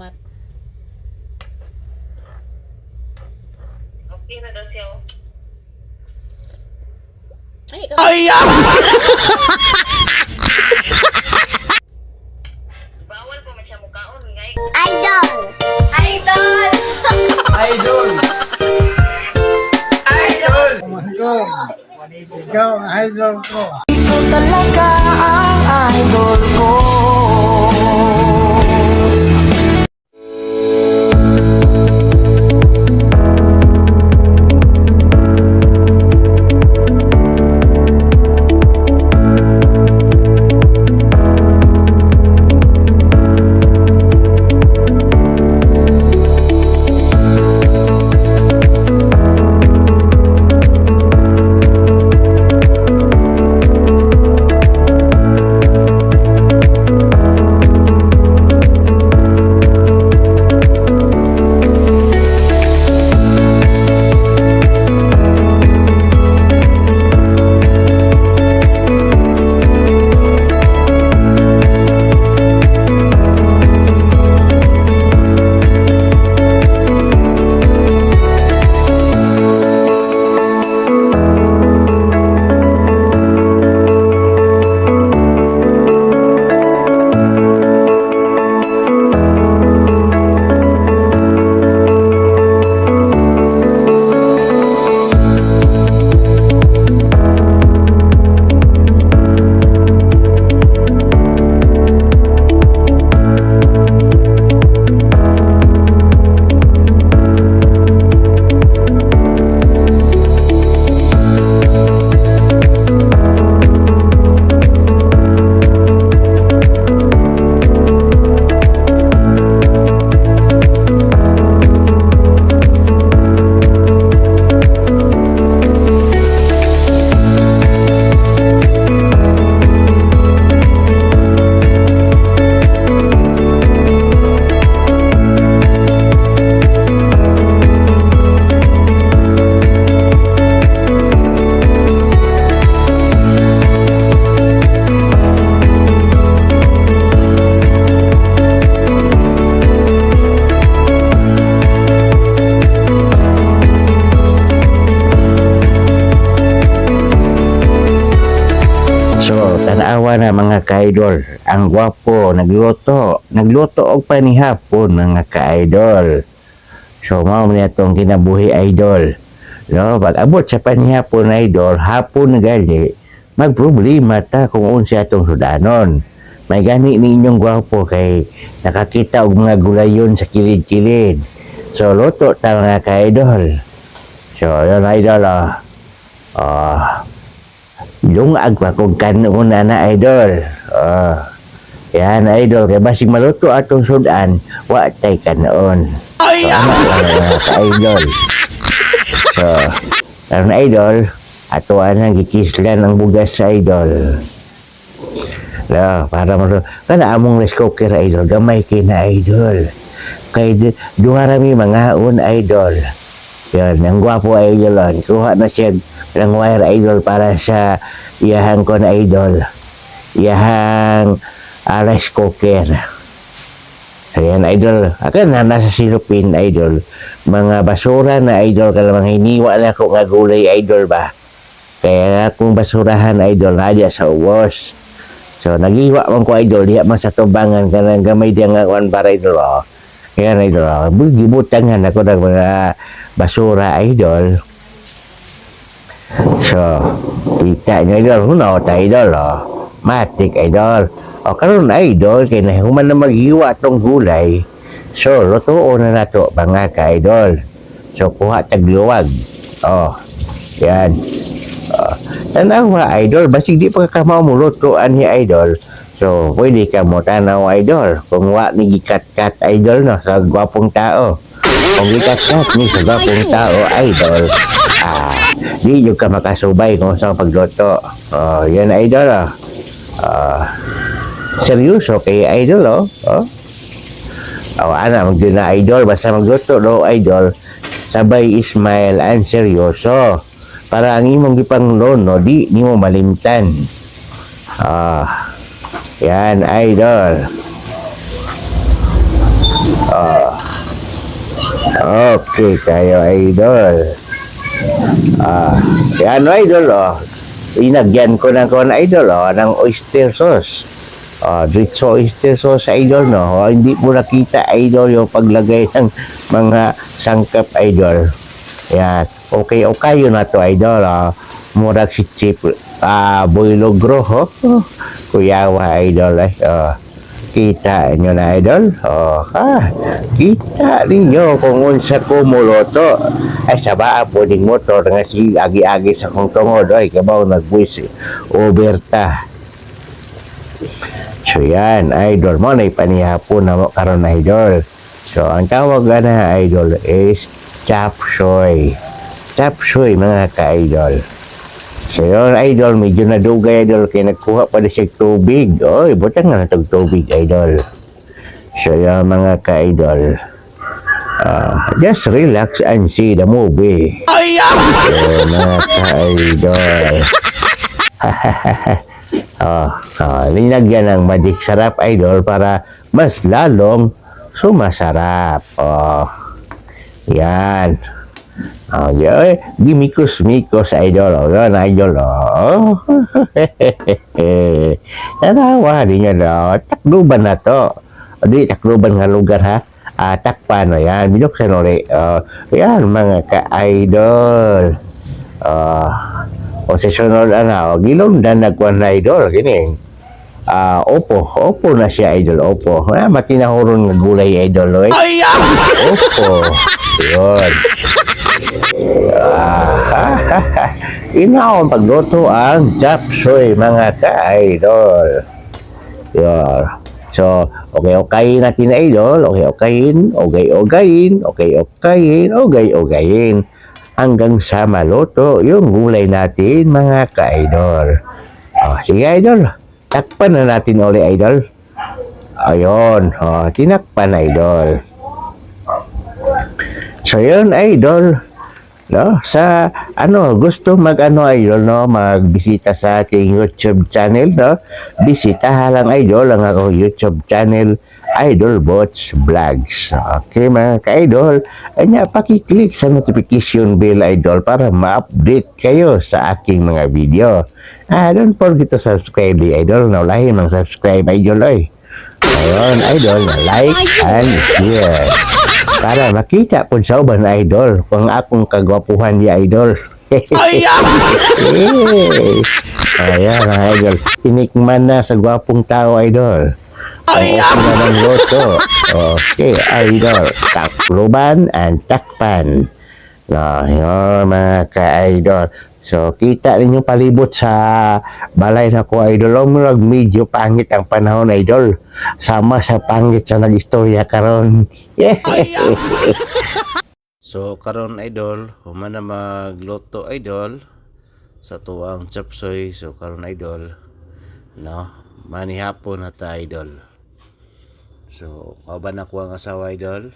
salamat. Okay na daw siya. Ay, Bawal pa man siya mukaon. Ngay. Idol! Idol! Idol! Idol! Oh my God! Ikaw ang idol ko. Ito talaga ang idol ko. Tanawa na mga ka-idol, ang gwapo, nagluto og panihapon mga ka-idol. So mao man itong kinabuhi idol. No, pag abot sa panihapon idol, hapon na gali, magproblema ta kung unsa atong sudanon. May gani ninyong gwapo kay nakakita og mga gulayon sa kilid-kilid. So luto ta mga ka-idol. So yun idol lungag pa kung kanon na idol. Yan idol, kaya basig maluto atong sudan, wa tay kanon. Idol. So, karon idol, ato anang gikislan ang bugas sa idol. Para mo kana among rice cooker idol, gamay kina idol. Kay duha rami mga idol. Yan, ang gwapo idol, kuha na siya ng wire idol para sa iyahang kon idol, iyahang rice cooker. Ayan idol, akan na nasa silupin idol, mga basura na idol, kala mga hiniwa na ko nga gulay idol ba, kaya kung basurahan idol nadya sa uwos. So nagiwa man ko idol, diya man sa tubangan kanang gamay diya nga kuan para idol. Ayan idol, gibutangan ako ng mga basura idol. So, kita nyo idol, hunaw ta idol, matik idol. Karon idol, kaya na human na maghiwa tong gulay. So, lutuo na nato, mga ka-idol. So, kuha tagluwag. Yan. Tanawa idol, basig di pa ka mo lutuan ni idol. So, pwede ka mo tanaw idol. Kung wa ni gikat-kat idol, no, sa gwapong tao. Kung gikat-kat ni sa gwapong tao idol, di yung ka makasubay kung saan pagluto. Yan idol. Seryoso kay idol ana magdun na idol, basta magluto do idol, sabay smile and seryoso para ang imong gipanglono di nimo malimtan. Yan idol. Oh. Okay kayo idol. Yan idol oh. Inagyan ko ng kon idol ng oyster sauce. Dito oyster sauce idol no. Hindi mo nakita idol yung paglagay ng mga sangkap idol. Yan. Okay yun na to idol. Murag si Chip Boylogro ho. Kuyawa idol kita nyo na idol. Kita ninyo kung unsa ko muluto. Ay sabaa po ding motor nga si agi-agi sa kong tungod. Ay kabaw nagbuwis oberta. So yan idol mo na ipanihapon na mo karon idol. So ang tawag na idol is chop suey. Chop suey mga ka-idol. So yun idol, medyo nadugay idol kaya nagkuha pa na siya tubig. Oy, butang na natag tubig idol. So yun mga ka-idol. Just relax and see the movie. So mga ka-idol. Linagyan ng magic sarap idol para mas lalong sumasarap. Yan. Gimikos-mikos idol. Yan idol. Narawa din yan. Takluban na to. Di takluban nga lugar ha. Takpan. Yan. Binuksan ulit. Yan mga ka-idol. O sa sunod gilom na nagkuhan na idol. Gining. Opo na siya idol. Opo. Matinahuron nga gulay idol. Opo. Yun. Inaon pagluto ang chop suey mga ka-idol. Yun. So, okay natin idol. Okay-okayin. Hanggang sa maluto yung gulay natin mga ka-idol. Sige idol. Takpan na natin ulit idol. Ayun. Tinakpan idol. So yun idol. No, sa gusto idol no, magbisita sa ating YouTube channel no. Bisitahan lang idol ang ako YouTube channel Idol Bots Vlogs. Okay mga ka-idol, paki-click sa notification bell idol para ma-update kayo sa aking mga video. Don't forget to subscribe idol. Naulahin mang subscribe idol Ayun idol, like and share. Para makita po sa uban idol kung akong kagwapuhan ni idol. Ayan idol. Tinikman na sa gwapong tao idol. Okay na ng loto. Okay idol. Takluban and takpan. Yun mga ka-idol. So kita ninyo palibot sa balay na ko idol. Medyo pangit ang panahon idol. Sama sa pangit sa nag-istorya karon. So karon idol, human na magluto idol sa tuwang chop suey. So karon idol, manihapon na ta idol. So kauban ako ang asawa idol,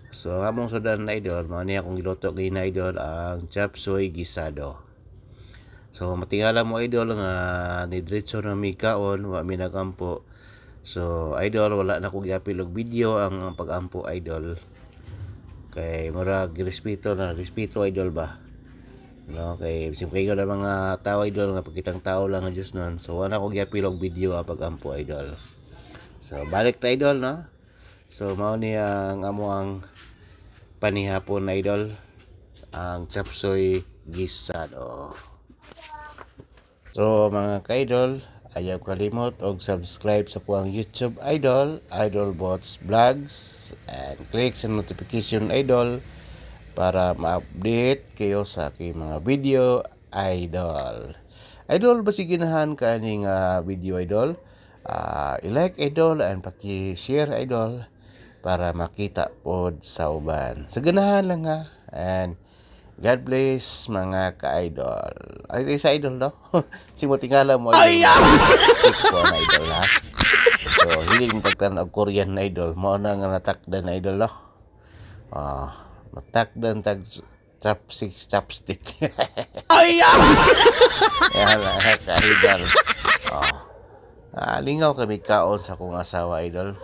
So among sudan na idol, mao niya akong giluto kay na idol ang chop suey gisado. So matingala mo idol nga ni diretso na mi kaon, wa mi nagampo. So idol, wala na ko giapil og video ang pagampo idol. Kay murag respeto idol ba. Kay simple kayo na mga tao idol nga pagkitang tao lang ang Diyos nun. So wala ko giapil og video ang pagampo idol. So balik ta idol So mao ni ang amuang panihapon na idol, ang chop suey gisado. So mga ka-idol, ayaw kalimot og subscribe sa kuang YouTube idol, Idol Bots Vlogs, and click sa notification idol para ma-update kayo sa aking mga video idol. Idol, basiginahan ka ning video idol. I-like idol and paki-share idol para makita pod sa uban. Sa ganahan lang and God bless mga ka-idol. Ay sa idol Simo tingala mo idol. Idol So hilig mo tagtan og Korean na idol. Mao na nga natakdan na idol natakdan tag chopstick. Yan ka-idol. Lingaw kami kaon sa kong asawa idol.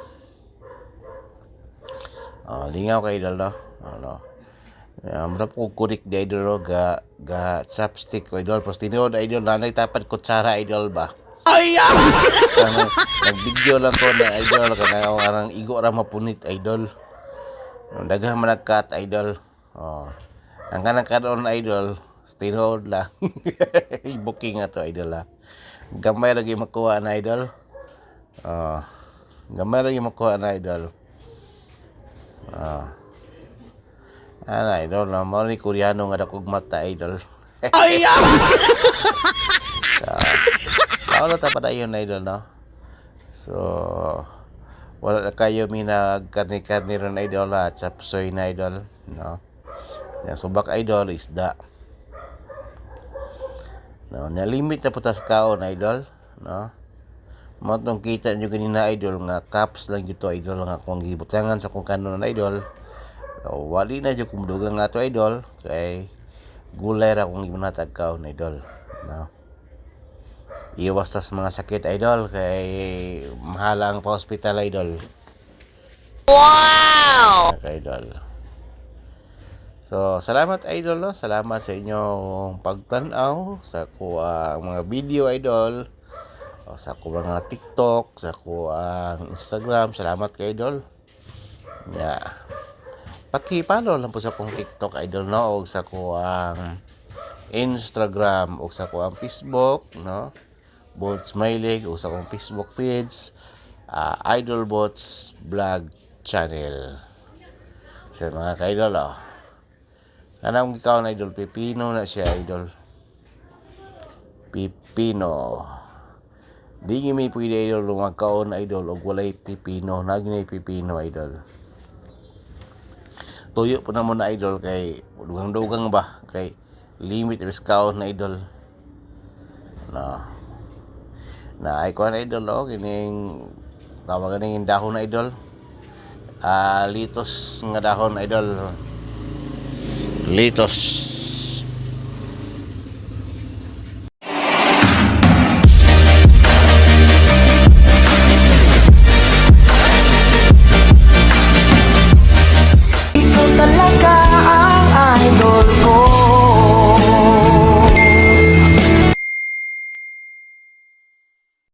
Lingaw ka idol no. Ano. Mura po kurik di idol no, ga chopstick ko idol. Pos tinuod idol nanay tapad kutsara idol ba. Nag-video lang ko na idol kana arang igo ra mapunit idol. Daghan man nagkat idol. Ang kanang karon idol, tinuod lang. I-booking ato idol ha. Gamay lagi makuha na idol. Gamay lagi makuha na idol. Idol na mo ni Koreano nga dakog mata idol. Wala ta padayon na idol no. So wala na kayo minagkarni-karni ron idol ha, chapsoy na idol no. Yang subak idol isda. No, na limit na putas kaon idol no. Mo tong kita nyo ganina idol nga caps lang gito idol nga kung gibutangan sa kung kanon na idol. Wali na jud kumudugang nga to idol kay gulay ra kung gimunatag kaon idol no. Iwas tas mga sakit idol kay mahalang pa hospital idol. Wow! Okay, idol. So, salamat idol no. Salamat sa inyong pagtan-aw sa kuang mga video idol. O sa kuang mga TikTok, sa kuang Instagram. Salamat kay idol. Paki-follow lang po sa kuang TikTok idol no, o sa kuang Instagram o sa kuang Facebook no. Bots Mailig o sa kuang Facebook page, Idol Bots Vlog Channel. Sa mga ka-idol kanang ikaw na idol, pipino na siya idol. Pipino. Di may pwede idol lumagkaon idol og walay pipino. Naginay pipino idol. Tuyo po na mo na idol kay dugang-dugang ba kay limit is kaon na idol. Na ay ko na idol kining tawagan ning dahon na idol. Litos nga dahon idol. Litos.